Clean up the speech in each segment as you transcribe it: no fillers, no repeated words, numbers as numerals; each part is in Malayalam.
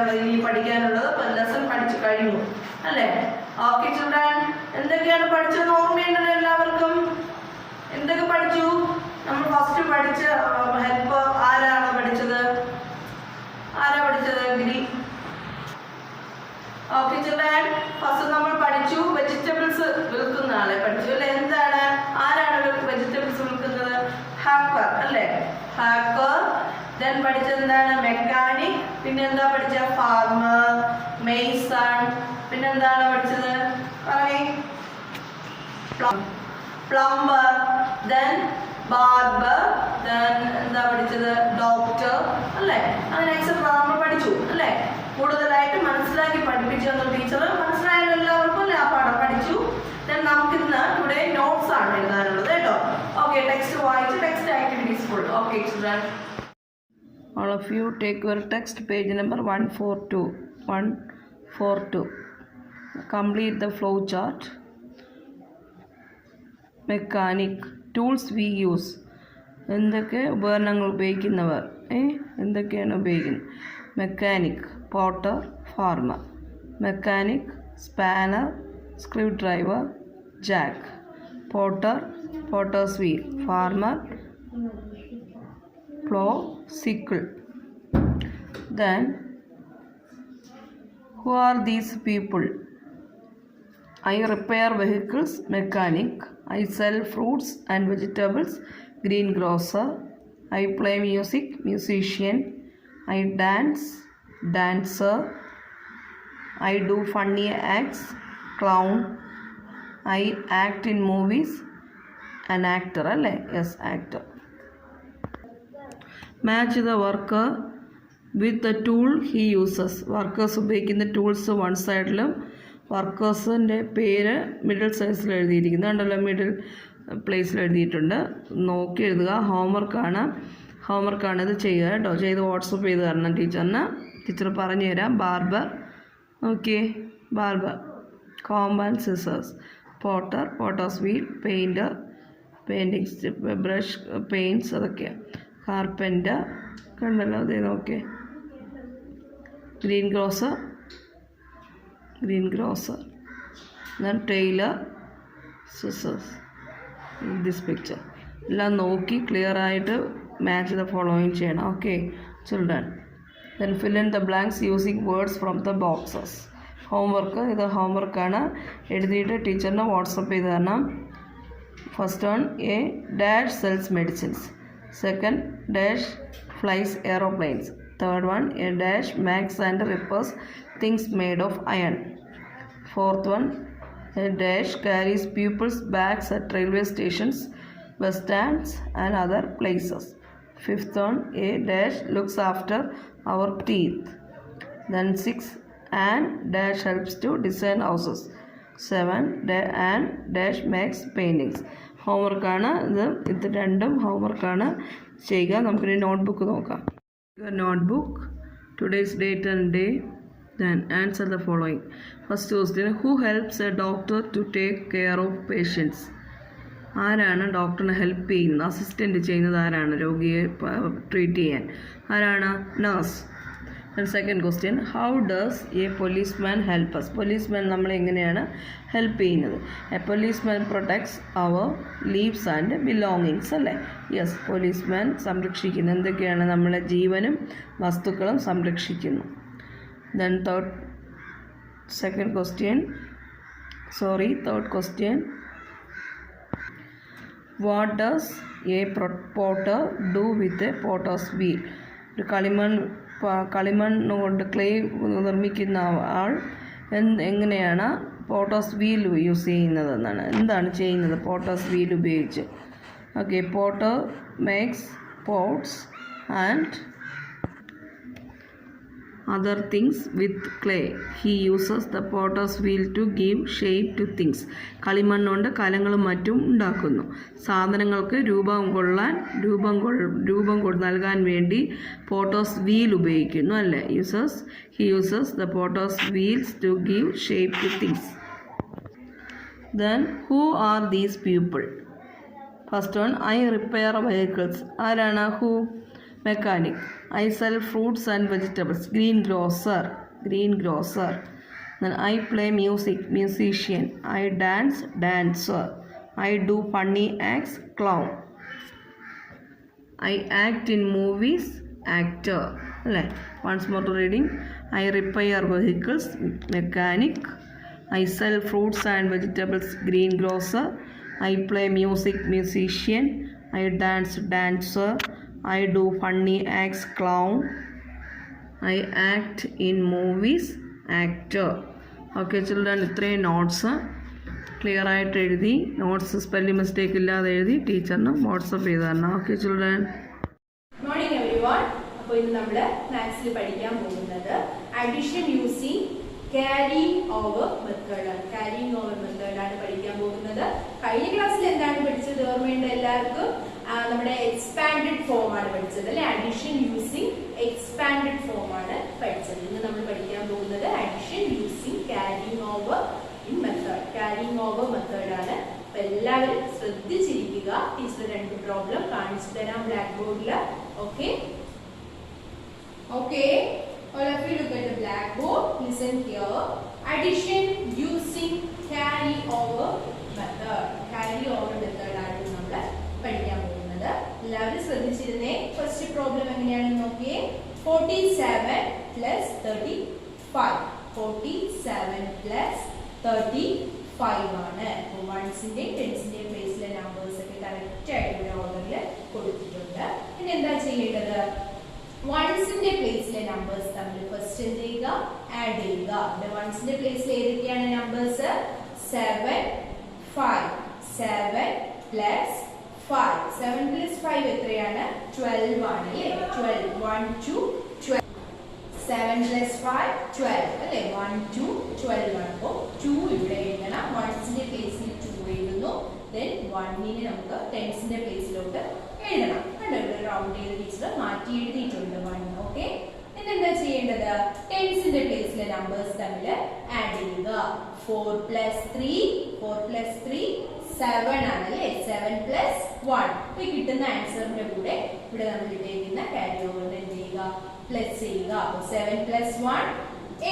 പറയാനുള്ളത്, ഇനി പഠിക്കാനുള്ളത് ലെസൺ പഠിച്ചു കഴിഞ്ഞു അല്ലേ? ഓക്കെ ചിൽഡ്രൻ, എന്തൊക്കെയാണ് പഠിച്ചത് ഓർമ്മയുണ്ടല്ലോ എല്ലാവർക്കും? എന്തൊക്കെ പഠിച്ചു? നമ്മൾ ഫസ്റ്റ് പഠിച്ച ഹെൽപ്പർ ആരാണ് പഠിച്ചത്? ഗിരി. ഓക്കെ ചിൽഡ്രൻ, ഫസ്റ്റ് നമ്മൾ പഠിച്ചു വെജിറ്റബിൾസ് വിൽക്കുന്ന ആളെ പഠിച്ചു അല്ലെ? എന്താണ്, ആരാണ് വെജിറ്റബിൾസ് വിൽക്കുന്നത്? ഹാക്കർ അല്ലേ? ഹാക്കർ. ദെൻ പഠിച്ചത് എന്താണ്? മെക്കാനിക്. പിന്നെ എന്താ പഠിച്ച? Farmer, Mason. പിന്നെന്താണ് പഠിച്ചത്? പറയേ. പ്ലംബർ. Then barber. ദെൻ എന്താ പഠിച്ചത്? ഡോക്ടർ അല്ലേ? അങ്ങനെ എക്സെട്ര നമ്മൾ പഠിച്ചു അല്ലേ? കൂടുതലായിട്ട് മനസ്സിലാക്കി പഠിപ്പിച്ചു തന്ന ടീച്ചർ. മനസ്സിലായാലും എല്ലാവർക്കും അല്ലേ? ആ പാഠം പഠിച്ചു. ദെൻ നമുക്കിന്ന് ടുഡേ നോട്ട്സ് ആണ് എഴുതാനുള്ളത് കേട്ടോ. ഓക്കെ, ടെക്സ്റ്റ് വായിച്ച് text activities full. Okay children, all of you take your text page number 142. Complete the flow chart. Mechanic, tools we use. എന്തൊക്കെ ഉപകരണങ്ങൾ ഉപയോഗിക്കുന്നവർ, എന്തൊക്കെയാണ് ഉപയോഗിക്കുന്നത്? Mechanic, Potter, farmer. Mechanic, spanner, screw driver, Jack. Potter, potter's wheel. Farmer, plow, sickle. Then who are these people? I repair vehicles, mechanic. I sell fruits and vegetables, greengrocer. I play music, musician. I dance, dancer. I do funny acts, clown. I act in movies, an actor അല്ലേ? Yes, actor. Match the worker with the tool he uses. Workers ഉപയോഗിക്കുന്ന ടൂൾസ് വൺ സൈഡിലും വർക്കേഴ്സിൻ്റെ പേര് മിഡിൽ സൈസിൽ എഴുതിയിരിക്കുന്നു. ഉണ്ടല്ലോ, മിഡിൽ പ്ലേസിൽ എഴുതിയിട്ടുണ്ട്. നോക്കി എഴുതുക. ഹോംവർക്കാണ് ഇത് ചെയ്യുക കേട്ടോ. ചെയ്ത് വാട്സപ്പ് ചെയ്ത് തരണം ടീച്ചറിന്. ടീച്ചർ പറഞ്ഞു തരാം. Barber, okay, barber. Comb and scissors. Potter, potter's wheel. Painter, painting brush, paints അതൊക്കെയാണ്. കാർപ്പൻ്റർ കണ്ടല്ലോ, അതേ നോക്കേ. Green grocer, then tailor, scissors. This picture എല്ലാം നോക്കി ക്ലിയർ ആയിട്ട് മാച്ച് ദ ഫോളോയിങ് ചെയ്യണം. Okay children, then fill in the blanks using words from the boxes. Homework, ഇത് ഹോംവർക്കാണ്. എഴുതിയിട്ട് ടീച്ചറിന് വാട്സപ്പ് ചെയ്ത് തരണം. First one, a dash sells medicines. Second, dash flies aeroplanes. Third one, a dash makes and repairs things made of iron. Fourth one, a dash carries people's bags at railway stations, bus stands and other places. Fifth one, a dash looks after our teeth. Then 6, and dash helps to design houses. 7, and dash makes paintings. ഹോംവർക്കാണ് ഇത് രണ്ടും ഹോംവർക്കാണ് ചെയ്യുക. നമുക്കിനി നോട്ട്ബുക്ക് നോക്കാം. Notebook, today's date and day. Then answer the following. First question, who helps a doctor to take care of patients? ആരാണ് ഡോക്ടറിനെ ഹെൽപ്പ് ചെയ്യുന്നത്, അസിസ്റ്റൻ്റ് ചെയ്യുന്നത് ആരാണ്? രോഗിയെ ട്രീറ്റ് ചെയ്യാൻ ആരാണ്? Nurse. Second question, how does a policeman help us? Policeman നമ്മളെ എങ്ങനെയാണ് ഹെൽപ്പ് ചെയ്യുന്നത്? A policeman protects our lives and belongings അല്ലേ? യെസ്, പോലീസ്മാൻ സംരക്ഷിക്കുന്നു. എന്തൊക്കെയാണ്? നമ്മളെ ജീവനും വസ്തുക്കളും സംരക്ഷിക്കുന്നു. Then third question, what does a potter do with a potter's wheel? ഒരു കളിമണ്ണ് കൊണ്ട് ക്ലേ നിർമ്മിക്കുന്ന ആൾ എങ്ങനെയാണ് പോട്ടേഴ്സ് വീൽ യൂസ് ചെയ്യുന്നത് എന്നാണ്. എന്താണ് ചെയ്യുന്നത് പോട്ടേഴ്സ് വീൽ ഉപയോഗിച്ച്? Okay, Potter makes pots and other things with clay. He uses the potter's wheel to give shape to things. കളിമണ്ണുകൊണ്ട് കലങ്ങളും മറ്റും ഉണ്ടാക്കുന്നു. സാധനങ്ങൾക്ക് രൂപം നൽകാൻ വേണ്ടി പോട്ടേഴ്സ് വീൽ ഉപയോഗിക്കുന്നു അല്ലേ? He uses the potter's wheels to give shape to things. Then who are these people? First one, I repair vehicles. ആരാണ് who? Mechanic. I sell fruits and vegetables. Greengrocer. Then I play music. Musician. I dance. Dancer. I do funny acts. Clown. I act in movies. Actor. Once more to reading. I repair vehicles. Mechanic. I sell fruits and vegetables. Greengrocer. I play music. Musician. I dance. Dancer. I do funny acts. Clown. I act in movies. Actor. Okay children, ഇത്രയും നോട്ട്സ് ക്ലിയർ ആയിട്ട് എഴുതി, നോട്ട്സ് സ്പെല്ലിംഗ് മിസ്റ്റേക്ക് ഇല്ലാതെ എഴുതി ടീച്ചറിന് വാട്സപ്പ് ചെയ്ത് തരണം. Okay children. Morning everyone. അപ്പോൾ ഇന്ന് നമ്മൾ മാത്സിൽ പഠിക്കാൻ പോകുന്നത് അഡിഷൻ യൂസിങ് ക്യാരിങ് ഓവർ മെത്തേഡാണ്. ക്യാരിങ് ഓവർ മെത്തേഡാണ് പഠിക്കാൻ പോകുന്നത്. കഴിഞ്ഞ ക്ലാസ്സിൽ എന്താണ് പഠിച്ചത് ഓർമ്മയുണ്ട് എല്ലാവർക്കും? നമ്മുടെ എക്സ്പാൻഡഡ് ഫോം ആണ് പഠിച്ചത് അല്ലെ. അഡിഷൻ യൂസിങ് എക്സ്പാൻഡഡ് ഫോം ആണ് പഠിച്ചത്. ഇന്ന് നമ്മൾ പഠിക്കാൻ പോകുന്നത് addition using carrying over in method. Carrying over method ആണ്. അപ്പൊ എല്ലാവരും ശ്രദ്ധിച്ചിരിക്കുക. ടീച്ചർ 2 പ്രോബ്ലം കാണിച്ചു തരാം ബ്ലാക്ക് ബോർഡിൽ. Okay okay, all of you look at the blackboard. Listen here. Addition using carry over method. Carry over method ആണ് നമ്മൾ പഠിക്കാൻ പോകുന്നത്. എല്ലാവരും ശ്രദ്ധിച്ചിരുന്നേ. ഫസ്റ്റ് പ്രോബ്ലം എങ്ങനെയാണെന്ന് നോക്കിയേ. 47 plus 35. 47 plus 35 ആണ്. അപ്പോൾ വൺസിന്റെ ടെൻസിന്റെ പ്ലേസിലെ നമ്പേഴ്സ് ഒക്കെ കറക്റ്റ് ആയിട്ട് ഓർഡറിൽ കൊടുത്തിട്ടുണ്ട്. ഇനി എന്താ ചെയ്യേണ്ടത്? വൺസിന്റെ പ്ലേസിലെ നമ്പേഴ്സ് തമ്മിൽ ഫസ്റ്റ് എന്ത് ചെയ്യുക? ആഡ് ചെയ്യുക. വൺസിന്റെ പ്ലേസിൽ ഏതൊക്കെയാണ് നമ്പേഴ്സ്? 7 5. 7 plus 5. 7 plus 5 എത്രയാണ്? 12 ആണ് അല്ലേ. 12 1 2 12. 7 plus 5 12 അല്ലേ. 1 2 12 ആണ്. അപ്പോൾ 2 ഇവിടെ എഴുതണം. വൺസിന്റെ പ്ലേസിൽ 2 എഴുതുന്നു. ദെൻ 1നെ നമുക്ക് ടെൻസിന്റെ പ്ലേസിലോട്ട് എഴുതണം. കണ്ടോ, ഇവിടെ റൗണ്ട് ചെയ്ത് ടീച്ചർ മാറ്റി എഴുതിയിട്ടുണ്ട് 1. ഓക്കെ, ഇനി എന്താ ചെയ്യേണ്ടത്? ടെൻസിന്റെ പ്ലേസിലെ നമ്പേഴ്സ് തമ്മിൽ ആഡ് ചെയ്യുക. 4 plus 3 7 ആണ് അല്ലേ. 7 plus 1. ഇപ്പൊ കിട്ടുന്ന ആൻസറിന്റെ കൂടെ ഇവിടെ നമ്മൾ ഇട്ടേക്കുന്ന ക്യാരി ഓവർ എന്ത് ചെയ്യുക? പ്ലസ് ചെയ്യുക. 7 plus 1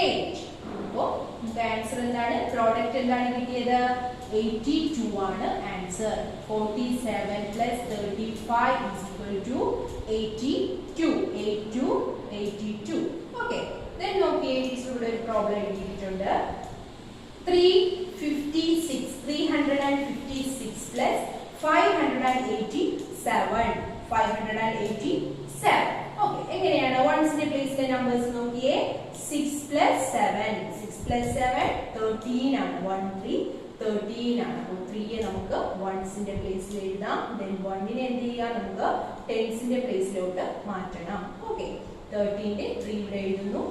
8. അപ്പോ നമുക്ക് ആൻസർ എന്താണ്? പ്രോഡക്റ്റ് എന്താണ് കിട്ടിയത്? 82 ആണ് answer. 47 plus 35 is equal to 82. 82. Okay. Then നോക്കിയേ, ടീച്ചർ ഇവിടെ ഒരു പ്രോബ്ലം എഴുതിയിട്ടുണ്ട്. 356 plus 587. 587. ഓക്കെ, എങ്ങനെയാണ്? വൺസിന്റെ പ്ലേസിലെ നമ്പേഴ്സ് നോക്കിയേ. 6 plus 7 13 ആണ്. 1 3 13 ആണ്. അപ്പോൾ 3യെ നമുക്ക് വൺസിന്റെ പ്ലേസിൽ എഴുതാം. ദെൻ 1നെ എന്ത് ചെയ്യാം? നമുക്ക് ടെൻസിന്റെ പ്ലേസിലോട്ട് മാറ്റണം. ഓക്കെ, 13ന്റെ 3 ഇവിടെ എഴുതുന്നു.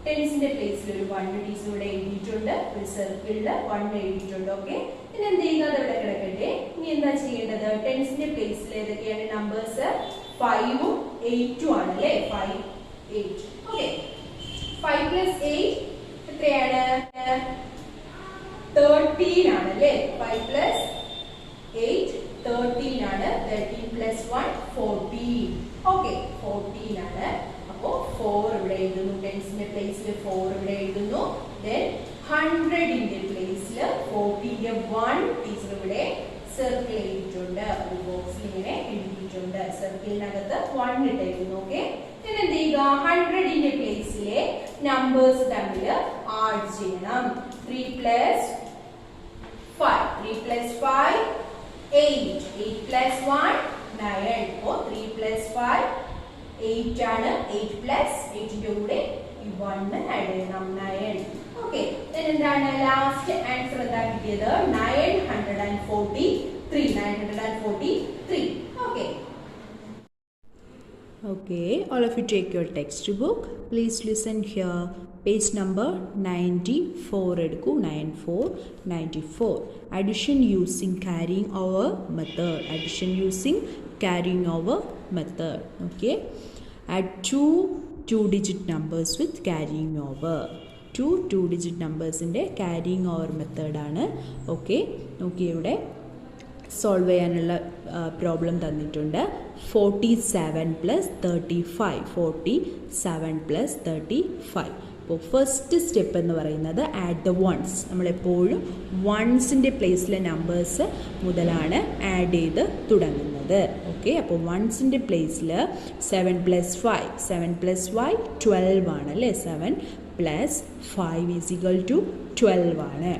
ടെൻസിന്റെ പ്ലേസിൽ ഒരു 1 ടീച്ചർ ഇവിടെ എഴുതിയിട്ടുണ്ട്. ഒരു സർക്കിളിൽ 1 എഴുതിയിട്ടുണ്ട്. ഓക്കെ, ഇനി എന്ത് ചെയ്യുക? അത് ഇവിടെ കിടക്കട്ടെ. ഇനി എന്താ ചെയ്യേണ്ടത്? ടെൻസിന്റെ പ്ലേസിൽ ഏതൊക്കെയാണ് നമ്പേഴ്സ്? 5ഉം 8ഉം ആണ് അല്ലേ. 5 8. ഓക്കെ, 5 plus 8 എത്രയാണ്? 13 ആണ് അല്ലേ. 5 plus 8 13 ആണ്. 13 plus 1 14. ഓക്കെ, 14 ആണ്. അപ്പോ 4 ഇവിടെ എഴുതുന്നു. ടെൻസിന്റെ പ്ലേസിൽ 4 ഇവിടെ എഴുതുന്നു. ദെൻ 100ന്റെ പ്ലേസിൽ 40ന്റെ 1 ടീച്ചർ ഇവിടെ സർക്കിൾ എഴുതിയിട്ടുണ്ട്. ഒരു ബോക്സിൽ ഇങ്ങനെ എഴുതിയിട്ടുണ്ട്. സർക്കിളിനകത്ത് 1 ഇട്ടിരിക്കുന്നു. ഓക്കെ, ഇനി എന്ത് ചെയ്യുക? 100ന്റെ പ്ലേസിലെ നമ്പേഴ്സ് തമ്മിൽ ആഡ് ചെയ്യണം. 3 plus 5. 3 plus 5 8. 8 plus 1 9. അപ്പോൾ 3 plus 5 8 ആണ്. 8 plus 8ന്റെ കൂടെ ഈ 1 ആഡ് ചെയ്യണം. 9. ഓക്കെ, എന്താണ് ലാസ്റ്റ് ആൻസർ? എന്താ കിട്ടിയത്? 943. 943. Okay. Okay, all of you take your textbook. Please listen here. Page number 94 എടുക്കൂ. 94. Addition using carrying over method. Addition using carrying over method. Okay. Add two digit numbers with carrying over. two digit numbers in the carrying over method ആണ്. Okay. നോക്കിയേ, ഇവിടെ സോൾവ് ചെയ്യാനുള്ള പ്രോബ്ലം തന്നിട്ടുണ്ട്. 47 + 35. 47 + 35. അപ്പോൾ ഫസ്റ്റ് സ്റ്റെപ്പ് എന്ന് പറയുന്നത് ആഡ് ദ വൺസ്. നമ്മളെപ്പോഴും വൺസിൻ്റെ പ്ലേസിലെ നമ്പേഴ്സ് മുതലാണ് ആഡ് ചെയ്ത് തുടങ്ങുന്നത്. ഓക്കെ, അപ്പോൾ വൺസിൻ്റെ പ്ലേസിൽ 7 + 5. 7 + 5 12 ആണ് അല്ലേ. 7 + 5 = 12 ആണ്.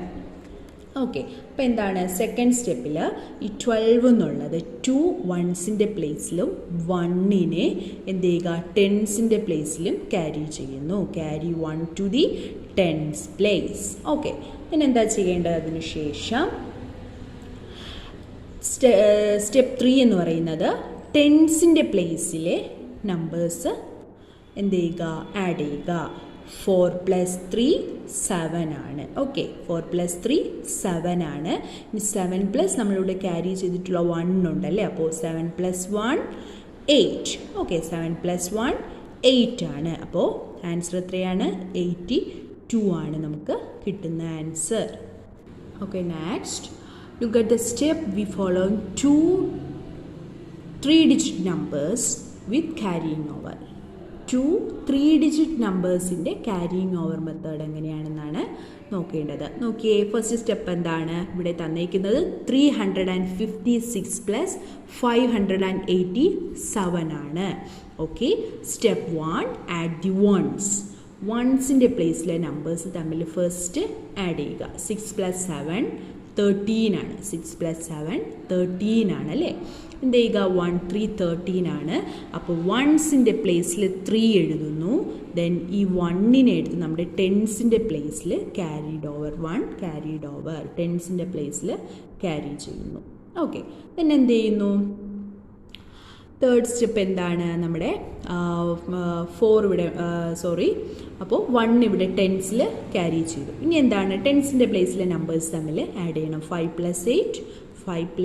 ഓക്കെ, അപ്പോൾ എന്താണ് സെക്കൻഡ് സ്റ്റെപ്പിൽ ഈ 12 എന്നുള്ളത് 2 വൺസിൻ്റെ പ്ലേസിലും 1നെ എന്ത് ചെയ്യുക, ടെൻസിൻ്റെ പ്ലേസിലും ക്യാരി ചെയ്യുന്നു. Carry 1 to the tens place. Okay, പിന്നെ എന്താ ചെയ്യേണ്ടത്? അതിന് ശേഷം സ്റ്റെപ്പ് 3 എന്ന് പറയുന്നത് ടെൻസിൻ്റെ പ്ലേസിലെ നമ്പേഴ്സ് എന്ത് ചെയ്യുക, ആഡ് ചെയ്യുക. 4 + 3 7 ആണ്. ഓക്കെ, 4 + 3 7 ആണ്. ഇനി 7+ നമ്മളിവിടെ ക്യാരി ചെയ്തിട്ടുള്ള 1 ഉണ്ടല്ലേ. അപ്പോൾ 7 + 1 8. ഓക്കെ, 7 + 1 8 ആണ്. അപ്പോൾ ആൻസർ എത്രയാണ്? 82 ആണ് നമുക്ക് കിട്ടുന്ന answer. Okay, next look at the step we follow 2 3-digit numbers with carrying over. 2 3-digit നമ്പേഴ്സിൻ്റെ ക്യാരിയിങ് ഓവർ മെത്തേഡ് എങ്ങനെയാണെന്നാണ് നോക്കേണ്ടത്. നോക്കിയേ, ഫസ്റ്റ് സ്റ്റെപ്പ് എന്താണ് ഇവിടെ തന്നിരിക്കുന്നത്? 356 + 587 ആണ്. Okay, step 1 add the ones. വൺസിൻ്റെ പ്ലേസിലെ നമ്പേഴ്സ് തമ്മിൽ ഫസ്റ്റ് ആഡ് ചെയ്യുക. 6 + 7 13 ആണ്. 6 + 7 13 ആണ് അല്ലേ. എന്ത് ചെയ്യുക? 1 3 13 ആണ്. അപ്പോൾ വൺസിൻ്റെ പ്ലേസിൽ 3 എഴുതുന്നു. ദെൻ ഈ 1നെ എടുത്ത് നമ്മുടെ ടെൻസിൻ്റെ പ്ലേസിൽ ക്യാരിഡ് ഓവർ. 1 ക്യാരിഡ് ഓവർ ടെൻസിൻ്റെ പ്ലേസിൽ ക്യാരി ചെയ്യുന്നു. ഓക്കെ, ദെൻ എന്ത് ചെയ്യുന്നു? തേർഡ് സ്റ്റെപ്പ് എന്താണ്? നമ്മുടെ 4 ഇവിടെ അപ്പോൾ 1 ഇവിടെ ടെൻസിൽ ക്യാരി ചെയ്തു. ഇനി എന്താണ്? ടെൻസിൻ്റെ പ്ലേസിലെ നമ്പേഴ്സ് തമ്മിൽ ആഡ് ചെയ്യണം. 5 + 8. 5 +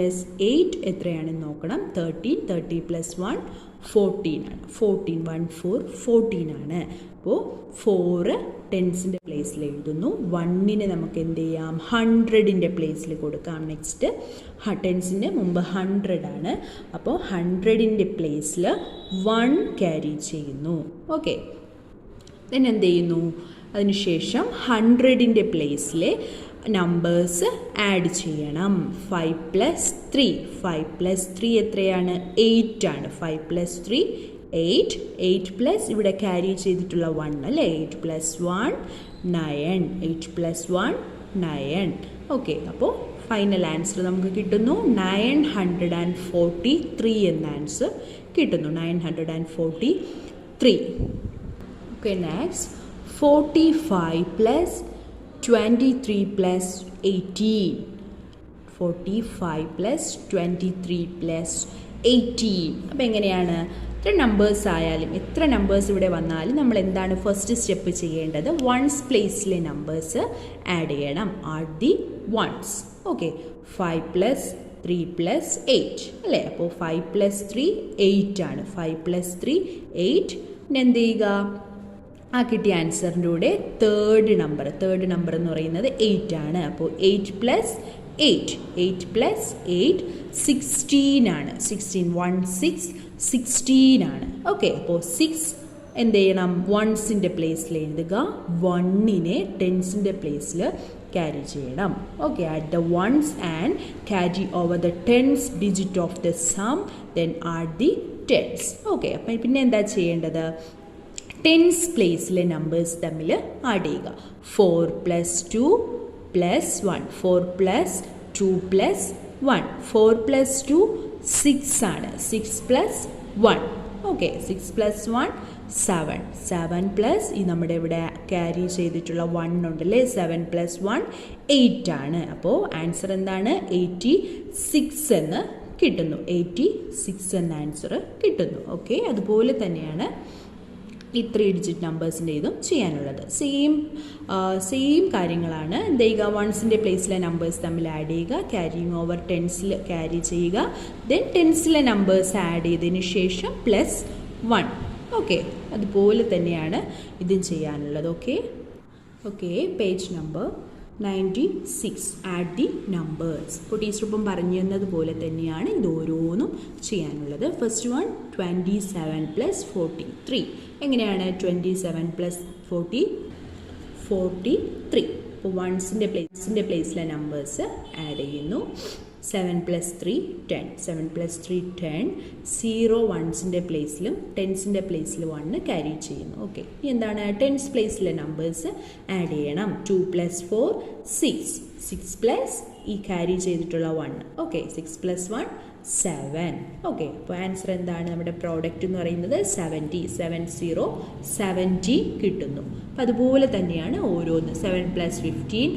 8 എത്രയാണെന്ന് നോക്കണം. 13. 30 + 1 14 ആണ്. 14 1 4 14 ആണ്. അപ്പോൾ 4 ടെൻസിൻ്റെ പ്ലേസിൽ എഴുതുന്നു. 1നെ നമുക്ക് എന്ത് ചെയ്യാം? 100ൻ്റെ പ്ലേസിൽ കൊടുക്കാം. നെക്സ്റ്റ് ടെൻസിൻ്റെ മുമ്പ് 100 ആണ്. അപ്പോൾ 100ൻ്റെ പ്ലേസിൽ 1 ക്യാരി ചെയ്യുന്നു. ഓക്കെ, ദെൻ എന്ത് ചെയ്യുന്നു? അതിനുശേഷം 100ൻ്റെ പ്ലേസിലെ നമ്പേഴ്സ് ആഡ് ചെയ്യണം. 5 + 3. 5 + 3 എത്രയാണ്? 8 ആണ്. 5 + 3 8. 8+ ഇവിടെ ക്യാരി ചെയ്തിട്ടുള്ള 1 അല്ലേ. 8 + 1 9. 8 + 1 9. ഓക്കെ, അപ്പോൾ ഫൈനൽ ആൻസർ നമുക്ക് കിട്ടുന്നു 943 എന്ന ആൻസർ കിട്ടുന്നു. 943. Okay, next 45 + 23 + 18. 45 + 23 + 18. അപ്പോൾ എങ്ങനെയാണ്? എത്ര നമ്പേഴ്സ് ആയാലും, എത്ര നമ്പേഴ്സ് ഇവിടെ വന്നാലും നമ്മൾ എന്താണ് ഫസ്റ്റ് സ്റ്റെപ്പ് ചെയ്യേണ്ടത്? വൺസ് പ്ലേസിലെ നമ്പേഴ്സ് ആഡ് ചെയ്യണം. Add the ones. ഓക്കെ, 5 + 3 + 8 അല്ലേ. അപ്പോൾ 5 + 3 8 ആണ്. 5 + 3 8. പിന്നെ എന്ത് ചെയ്യുക? ആ കിട്ടിയ ആൻസറിൻ്റെ കൂടെ തേർഡ് നമ്പർ എന്ന് പറയുന്നത് 8 ആണ്. അപ്പോൾ 8 + 8. 8 + 8 16 ആണ്. 16 1 6 16 ആണ്. ഓക്കെ, അപ്പോൾ 6 എന്ത് ചെയ്യണം? വൺസിൻ്റെ പ്ലേസിൽ എഴുതുക. 1നെ ടെൻസിൻ്റെ പ്ലേസിൽ ക്യാരി ചെയ്യണം. Okay, add the ones and carry over the tens digit of the sum. Then add the tens. Okay, അപ്പം പിന്നെ എന്താ ചെയ്യേണ്ടത്? ടെൻസ് പ്ലേസിലെ നമ്പേഴ്സ് തമ്മിൽ ആഡ് ചെയ്യുക. 4 + 2 + 1. 4 + 2 + 1. 4 + 2 6 ആണ്. 6 + 1. ഓക്കെ, 6 + 1 7. 7 പ്ലസ് ഈ നമ്മുടെ ഇവിടെ ക്യാരി ചെയ്തിട്ടുള്ള 1 ഉണ്ടല്ലേ. 7 + 1 8 ആണ്. അപ്പോൾ ആൻസർ എന്താണ്? 86 എന്ന് കിട്ടുന്നു. 86 എന്ന ആൻസർ കിട്ടുന്നു. ഓക്കെ, അതുപോലെ തന്നെയാണ് ഈ 3 ഡിജിറ്റ് നമ്പേഴ്സിൻ്റെ ഇതും ചെയ്യാനുള്ളത്. സെയിം കാര്യങ്ങളാണ്. എന്ത് ചെയ്യുക? വൺസിൻ്റെ പ്ലേസിലെ നമ്പേഴ്സ് തമ്മിൽ ആഡ് ചെയ്യുക. ക്യാരിങ് ഓവർ ടെൻസിൽ ക്യാരി ചെയ്യുക. ദെൻ ടെൻസിലെ നമ്പേഴ്സ് ആഡ് ചെയ്തതിന് ശേഷം +1. ഓക്കെ, അതുപോലെ തന്നെയാണ് ഇതും ചെയ്യാനുള്ളത്. Okay, page number 96. Add the numbers. ഇപ്പോൾ ടീച്ചർ ഇപ്പം പറഞ്ഞു തന്നതുപോലെ തന്നെയാണ് ഇത് ഓരോന്നും ചെയ്യാനുള്ളത്. First one 27 + 43. എങ്ങനെയാണ് 27 + 43? ഇപ്പോൾ വൺസിൻ്റെ പ്ലേസിലെ നമ്പേഴ്സ് ആഡ് ചെയ്യുന്നു. 7 + 3 10. 7 + 3 10. 0 വൺസിൻ്റെ പ്ലേസിലും ടെൻസിൻ്റെ പ്ലേസിലും 1 ക്യാരി ചെയ്യുന്നു. ഓക്കെ, ഇനി എന്താണ് ടെൻസ് പ്ലേസിലെ നമ്പേഴ്സ് ആഡ് ചെയ്യണം. 2 + 4 6. 6 പ്ലസ് ഈ ക്യാരി ചെയ്തിട്ടുള്ള 1. ഓക്കെ, 6 + 1 7. ഓക്കെ, അപ്പോൾ ആൻസർ എന്താണ്? നമ്മുടെ പ്രോഡക്റ്റ് എന്ന് പറയുന്നത് 70. 70 കിട്ടുന്നു. അപ്പോൾ അതുപോലെ തന്നെയാണ് ഓരോന്ന്. 7 + 15,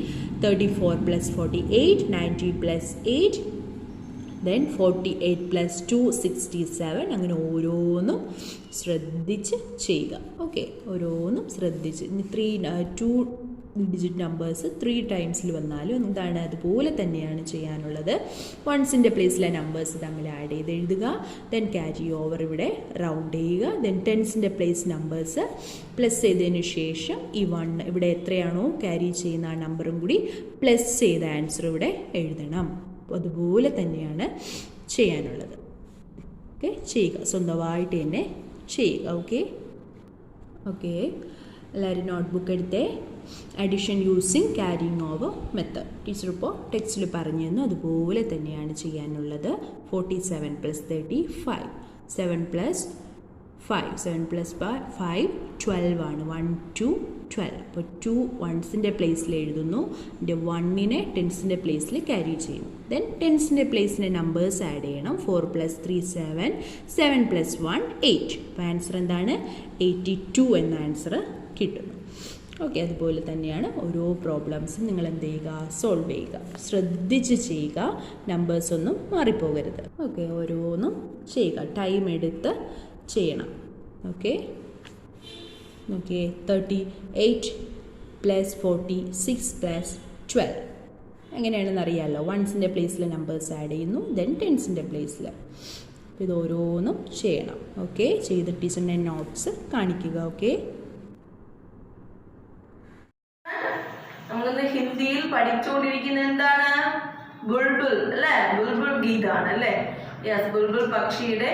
34 + 48, 90 + 8, then 48 + 2 67. അങ്ങനെ ഓരോന്നും ശ്രദ്ധിച്ച് ചെയ്യുക. ഓക്കെ, ഓരോന്നും ശ്രദ്ധിച്ച്. ഇനി 2 ഡിജിറ്റ് നമ്പേഴ്സ് 3 ടൈംസിൽ വന്നാലും എന്താണ് അതുപോലെ തന്നെയാണ് ചെയ്യാനുള്ളത്. വൺസിൻ്റെ പ്ലേസിലെ നമ്പേഴ്സ് തമ്മിൽ ആഡ് ചെയ്ത് എഴുതുക. ദെൻ ക്യാരി ഓവർ ഇവിടെ റൗണ്ട് ചെയ്യുക. ദെൻ ടെൻസിൻ്റെ പ്ലേസ് നമ്പേഴ്സ് പ്ലസ് ചെയ്തതിന് ശേഷം ഈ 1 ഇവിടെ എത്രയാണോ ക്യാരി ചെയ്യുന്ന ആ നമ്പറും കൂടി പ്ലസ് ചെയ്ത ആൻസർ ഇവിടെ എഴുതണം. അപ്പോൾ അതുപോലെ തന്നെയാണ് ചെയ്യാനുള്ളത്. ഓക്കെ, ചെയ്യുക, സ്വന്തമായിട്ട് തന്നെ ചെയ്യുക. ഓക്കെ, എല്ലാവരും നോട്ട്ബുക്ക് എടുത്തേ. Addition using carrying over method. Teacher ഇപ്പോൾ ടെക്സ്റ്റിൽ പറഞ്ഞു തന്നു, അതുപോലെ തന്നെയാണ് ചെയ്യാനുള്ളത്. 47 + 35. 7 + 5. 7 + 5 12 ആണ്. 1 2 12. അപ്പോൾ 2 വൺസിൻ്റെ പ്ലേസിൽ എഴുതുന്നു. ഇതിൻ്റെ 1നെ ടെൻസിൻ്റെ പ്ലേസിൽ ക്യാരി ചെയ്യും. ദെൻ ടെൻസിൻ്റെ പ്ലേസിലെ നമ്പേഴ്സ് ആഡ് ചെയ്യണം. 4 + 3 7. 7 + 1 8. അപ്പോൾ ആൻസർ എന്താണ്? 82 എന്ന ആൻസർ കിട്ടുന്നു. ഓക്കെ, അതുപോലെ തന്നെയാണ് ഓരോ പ്രോബ്ലംസും നിങ്ങൾ എന്ത് ചെയ്യുക? സോൾവ് ചെയ്യുക. ശ്രദ്ധിച്ച് ചെയ്യുക, നമ്പേഴ്സൊന്നും മാറിപ്പോകരുത്. ഓക്കെ, ഓരോന്നും ചെയ്യുക, ടൈം എടുത്ത് ചെയ്യണം. ഓക്കെ, 38 + 46 + 12. എങ്ങനെയാണെന്ന് അറിയാമല്ലോ. വൺസിൻ്റെ പ്ലേസിലെ നമ്പേഴ്സ് ആഡ് ചെയ്യുന്നു. ദെൻ ടെൻസിൻ്റെ പ്ലേസിൽ. അപ്പോൾ ഇത് ഓരോന്നും ചെയ്യണം. ഓക്കെ, ചെയ്ത് ടീച്ചറിൻ്റെ നോട്ട്സ് കാണിക്കുക. ഓക്കെ, നമ്മളിന്ന് ഹിന്ദിയിൽ പഠിച്ചുകൊണ്ടിരിക്കുന്ന എന്താണ്? ബുൾബുൾ അല്ലേ? ബുൾബുൾ ഗീതാണ് അല്ലേ? യെസ്, ബുൾബുൾ പക്ഷിയുടെ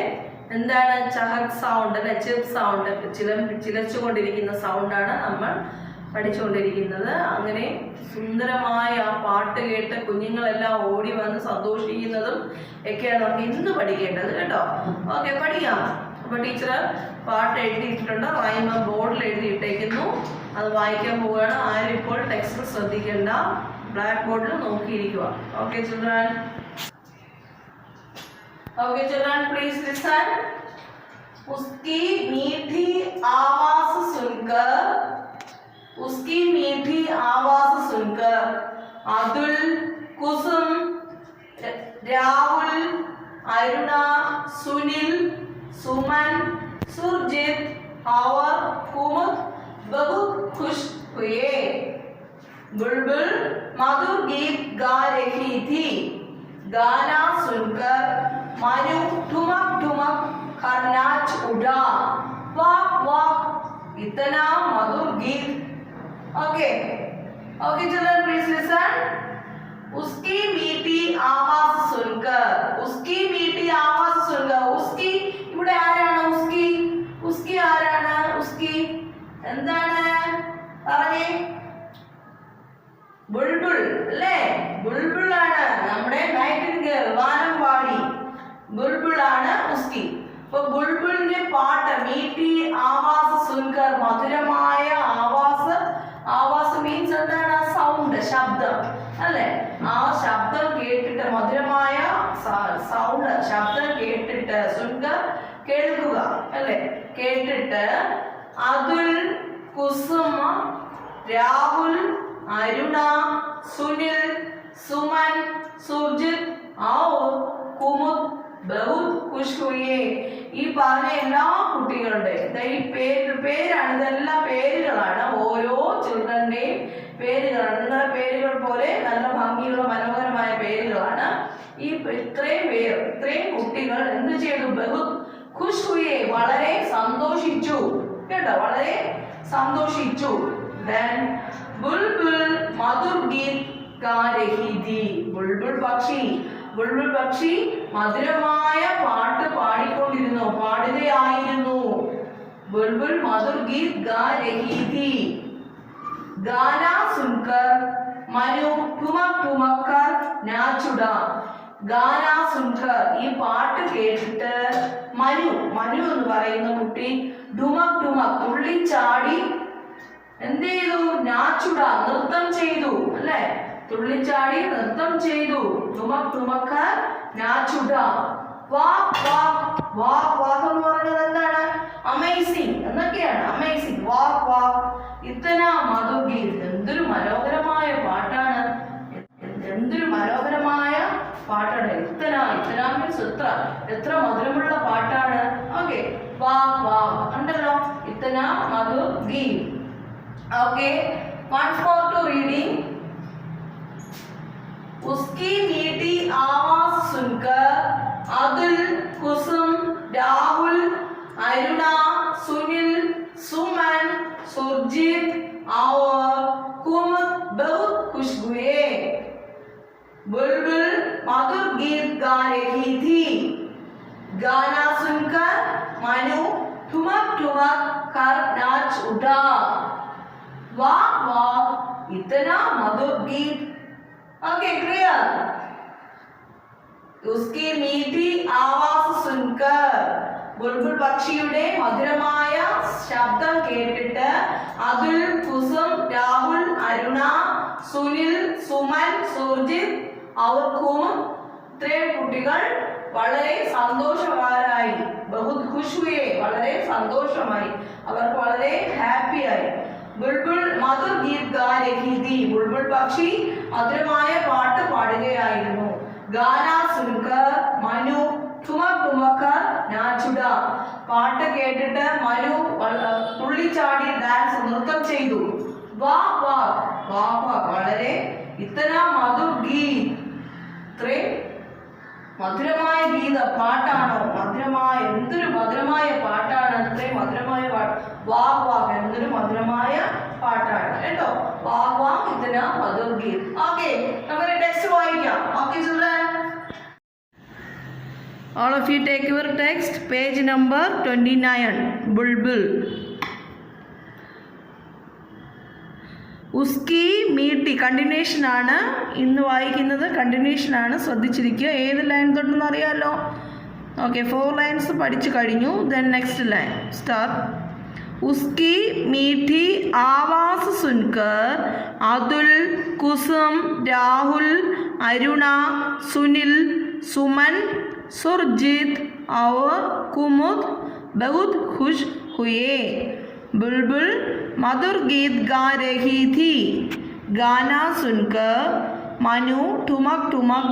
എന്താണ്? ചഹക് സൗണ്ട് അല്ലെ, ചിപ്പ് സൗണ്ട്, ചിലച്ചുകൊണ്ടിരിക്കുന്ന സൗണ്ടാണ് നമ്മൾ പഠിച്ചുകൊണ്ടിരിക്കുന്നത്. അങ്ങനെ സുന്ദരമായ ആ പാട്ട് കേട്ട് കുഞ്ഞുങ്ങളെല്ലാം ഓടി വന്ന് സന്തോഷിക്കുന്നതും ഒക്കെയാണ് നമുക്ക് ഇന്ന് പഠിക്കേണ്ടത് കേട്ടോ. ഓക്കെ, പഠിക്കാം. അപ്പോൾ ടീച്ചർ പാട്ട് എഴുതിയിട്ടുണ്ട്, റൈമ ബോർഡിൽ എഴുതിയിട്ടേക്കുന്നു. അത് വായിക്കാൻ പോവുകയാണ്. ആരും ഇപ്പോൾ ടെക്സ്റ്റ് ശ്രദ്ധിക്കേണ്ട, ബ്ലാക്ക് ബോർഡിൽ നോക്കിയിരിക്കുക. Okay children, please listen. उसकी मीठी आवाज सुनकर अतुल, कुसुम, राहुल, अरुणा, सुनील, सुमन, सुरजीत और कुमुद बहुत खुश हुए. बुलबुल मधुर गीत गा रही थी. गाना सुनकर मानो ठुमक ठुमक कर नाच उड़ा. वाह वाह, इतना मधुर गीत. Okay children, please listen. उसकी मीठी आवाज सुनकर. उसकी ഇവിടെ ആരാണ്? उसकी ആരാണ്? उसकी എന്താണ് പറഞ്ഞേ? ബുൾബുൾ അല്ലേ? ബുൾബുൾ ആണ് നമ്മുടെ നൈറ്റിംഗേൽ, വാനമ്പാടി. ബുൾബുൾ ആണ് ഉസ്കി. അപ്പൊ ബുൾബുളിന്റെ പാട്ട് മീठी ആവാസ് സുൻകർ, മധുരമായ ആവാസ് മീൻസ് എന്താണ്? സൗണ്ട്, ശബ്ദം അല്ലെ? ആ ശബ്ദം കേട്ടിട്ട്, മധുരമായ സൗണ്ട് ശബ്ദം കേട്ടിട്ട്, സുൻകർ കേൾക്കുക അല്ലെ? കേട്ടിട്ട് അതുൽ, കുസുമ, രാഹുൽ, അരുണ, സുനിൽ, സുമൻ, സുർജിത് और कुमुद बहुत खुश हुए. ഈ പറഞ്ഞ എല്ലാ കുട്ടികളുടെ ഈ പേരാണ്, ഇതെല്ലാം പേരുകളാണ്. ഓരോ ചിൽഡ്രന്റെയും പേരുകളാണ്. നിങ്ങളുടെ പേരുകൾ പോലെ നല്ല ഭംഗിയുള്ള മനോഹരമായ പേരുകളാണ്. ഈ ഇത്രയും കുട്ടികൾ എന്ത് ചെയ്തു? ബഹുത് ഖുഷ് ഹുയേ, വളരെ സന്തോഷിച്ചു കേട്ടോ, വളരെ സന്തോഷിച്ചു. Then बुलबुल मधुर गीत गा रही थी. ബുൾബുൾ പക്ഷി മധുരമായ പാട്ട് പാടുകയായിരുന്നു. ബുൾബുൾ മധുർ ഗീത് ഗാ രഹി थी. गाना सुनकर മനു ठुमक कर नाच उड़ा. ഗാന സുൻകർ ഈ പാട്ട് കേട്ടിട്ട് മനു എന്ന് പറയുന്ന കുട്ടി ഠുമക് തുള്ളിച്ചാടി എന്ത് ചെയ്തു? നാച്ചുട നൃത്തം ചെയ്തു അല്ലെ? തുള്ളിച്ചാടി നൃത്തം ചെയ്തു. ഠുമക് നാച്ചുട. വാക് എന്ന് പറഞ്ഞത് എന്താണ്? അമേസിംഗ് എന്നൊക്കെയാണ്. അമേസിംഗ് വാക് ഇത്തന മധുഗീത്. എന്തൊരു മനോഹരമായ പാട്ടാണ്. ഇത്തന മീൻസ് എത്ര മധുരമുള്ള പാട്ടാണ്. ഓക്കെ, വാക് ഉണ്ടല്ലോ. ഇത്തന മധുഗീത്. Okay, once more to reading. उसकी मीठी आवाज सुनकर अतुल, कुसुम, राहुल, अरुणा, सुनील, सुमन, सुरजीत और कुमुद बहुत खुश हुए. बुलबुल मधुर गीत गा रही थी. गाना सुनकर मनु ठुमक कर नाच उठा. वाह इतना मधुर गीत. Okay, clear. उसकी मीठी आवाज सुनकर ബുൾബുൾ പക്ഷിയുടെ മധുരമായ ശബ്ദം കേട്ടിട്ട് അതുൽ, കുസും, രാഹുൽ, അരുണ, സുനിൽ, സുമൻ, സുർജിത് और കുമുദ് ഇത്രയും കുട്ടികൾ വളരെ സന്തോഷവാരായി. ബഹുത് ഖുശ് ഹുയെ വളരെ സന്തോഷമായി. അവർക്ക് വളരെ ഹാപ്പിയായി. ബുൾബുൾ മധുർ ഗീത് ഗാ രഹി थी. ബുൾബുൾ പക്ഷി മധുരമായ പാട്ട് പാടുകയായിരുന്നു. ഗാന സുൻകർ മനു ठुमक कर नाचुട. പാട്ട് കേട്ടിട്ട് മനു തുള്ളിച്ചാടി ഡാൻസ് നൃത്തം ചെയ്തു. വാക് വളരെ. ഇത്തന മധുർ ഗീത് ഇത്രയും മധുരമായ ഗീത പാട്ടാണോ? എന്തൊരു മധുരമായ പാട്ടാണ്. ഇത്രയും മധുരമായ പാട്ട്. വാക് എന്തൊരു മധുരമായ പാട്ടാണ് കേട്ടോ. വാക് ഇത്തന മധുർ ഗീത്. ഓക്കെ, നമുക്ക് ടെക്സ്റ്റ് വായിക്കാം. Okay children, all of you take your text, page number 29. bulbul. ഉസ്കി മീട്ടി continuation ആണ് ഇന്ന് വായിക്കുന്നത്. കണ്ടിന്യൂഷൻ ആണ്, ശ്രദ്ധിച്ചിരിക്കുക. ഏത് ലൈൻ തൊട്ടെന്ന് അറിയാമല്ലോ. ഓക്കെ, 4 ലൈൻസ് പഠിച്ചു കഴിഞ്ഞു. Then next line start. ഉസ്കി മീठी आवाज सुनकर അതുൽ, കുസും, രാഹുൽ, അരുണ, സുനിൽ, സുമൻ, सुरजीत और कुमुद बहुत खुश हुए. बुलबुल मधुर गीत गा रही थी. गाना सुनकर मनु ठुमक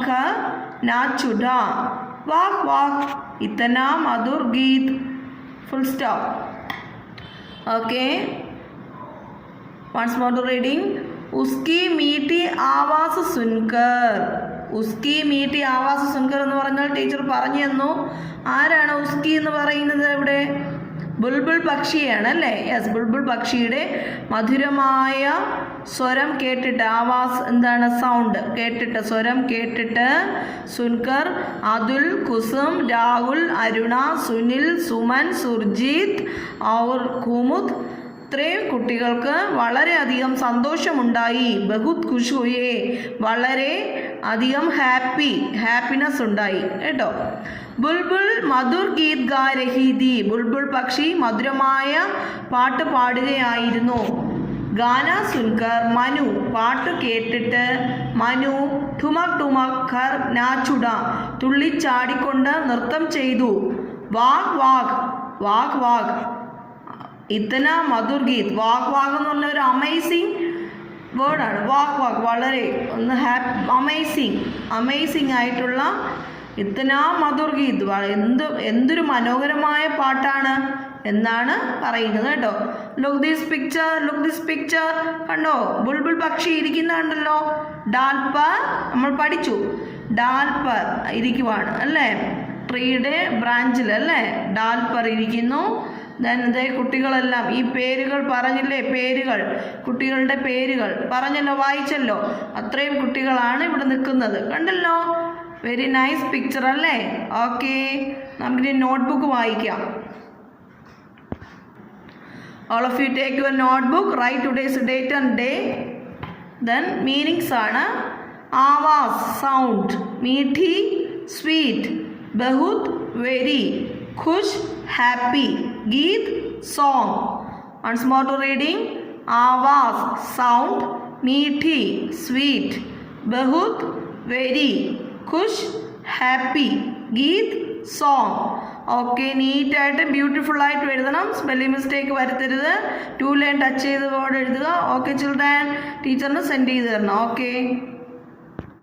कर नाच उठा. वाह इतना मधुर गीत. Full stop. Okay, once more to reading. उसकी मीठी आवाज सुनकर. ഉസ്കി മീട്ടി ആവാസ് സുൻകർ എന്ന് പറഞ്ഞാൽ ടീച്ചർ പറഞ്ഞു തന്നു. ആരാണ് ഉസ്കി എന്ന് പറയുന്നത്? ഇവിടെ ബുൾബുൾ പക്ഷിയാണ് അല്ലേ? യെസ്, ബുൾബുൾ പക്ഷിയുടെ മധുരമായ സ്വരം കേട്ടിട്ട്, ആവാസ് എന്താണ്? സൗണ്ട് കേട്ടിട്ട്, സ്വരം കേട്ടിട്ട് സുൻകർ അതുൽ, കുസും, രാഹുൽ, അരുണ, സുനിൽ, സുമൻ, സുർജീത് और കുമുദ് ഇത്രയും കുട്ടികൾക്ക് വളരെയധികം സന്തോഷമുണ്ടായി. ബഹുത് ഖുശ് ഹുയേ വളരെ അധികം ഹാപ്പിനെസ് ഉണ്ടായി കേട്ടോ. ബുൾബുൾ മധുർ ഗീത് ഗാ രഹി थी. ബുൾബുൾ പക്ഷി മധുരമായ പാട്ട് പാടുകയായിരുന്നു. ഗാന സുൻകർ മനു പാട്ട് കേട്ടിട്ട് മനു ठुमक कर नाचुട തുള്ളിച്ചാടിക്കൊണ്ട് നൃത്തം ചെയ്തു. വാക് ഇത്തന മധുർ ഗീത്. വാക് എന്ന് പറഞ്ഞ ഒരു അമേസിങ് വേർഡാണ്. വാക് വളരെ ഒന്ന് അമേസിങ് ആയിട്ടുള്ള ഇത്തന മധുർ ഗീത്. എന്തൊരു മനോഹരമായ പാട്ടാണ് എന്നാണ് പറയുന്നത് കേട്ടോ. ലുക്ക് ദിസ് പിക്ചർ കണ്ടോ? ബുൾബുൾ പക്ഷി ഇരിക്കുന്നുണ്ടല്ലോ. ഡാൽപർ നമ്മൾ പഠിച്ചു. ഡാൽപർ ഇരിക്കുവാണ് അല്ലേ? ട്രീയുടെ ബ്രാഞ്ചിൽ അല്ലേ ഡാൽപർ ഇരിക്കുന്നു. ദേ കുട്ടികളെല്ലാം ഈ പേരുകൾ പറഞ്ഞില്ലേ, പേരുകൾ, കുട്ടികളുടെ പേരുകൾ പറഞ്ഞല്ലോ, വായിച്ചല്ലോ. അത്രയും കുട്ടികളാണ് ഇവിടെ നിൽക്കുന്നത്, കണ്ടല്ലോ. വെരി നൈസ് പിക്ചർ അല്ലേ? ഓക്കെ, നമുക്കിനി നോട്ട്ബുക്ക് വായിക്കാം. All of you take your notebook, write today's date and day. Then meanings ആണ് ആവാസ് sound, മീठी sweet, बहुत very, खुश happy, गीत song. Once more to reading. आवाज sound, मीठी sweet, बहुत very, खुश happy, गीत song. ഓക്കെ, നീറ്റായിട്ട് ബ്യൂട്ടിഫുൾ ആയിട്ട് എഴുതണം, സ്പെല്ലിംഗ് മിസ്റ്റേക്ക് വരുത്തരുത്. 2 ലൈൻ ടച്ച് ചെയ്ത് വേർഡ് എഴുതുക. ഓക്കെ ചിൽഡ്രൻ, ടീച്ചറിന് സെൻഡ് ചെയ്ത് തരണം. ഓക്കെ.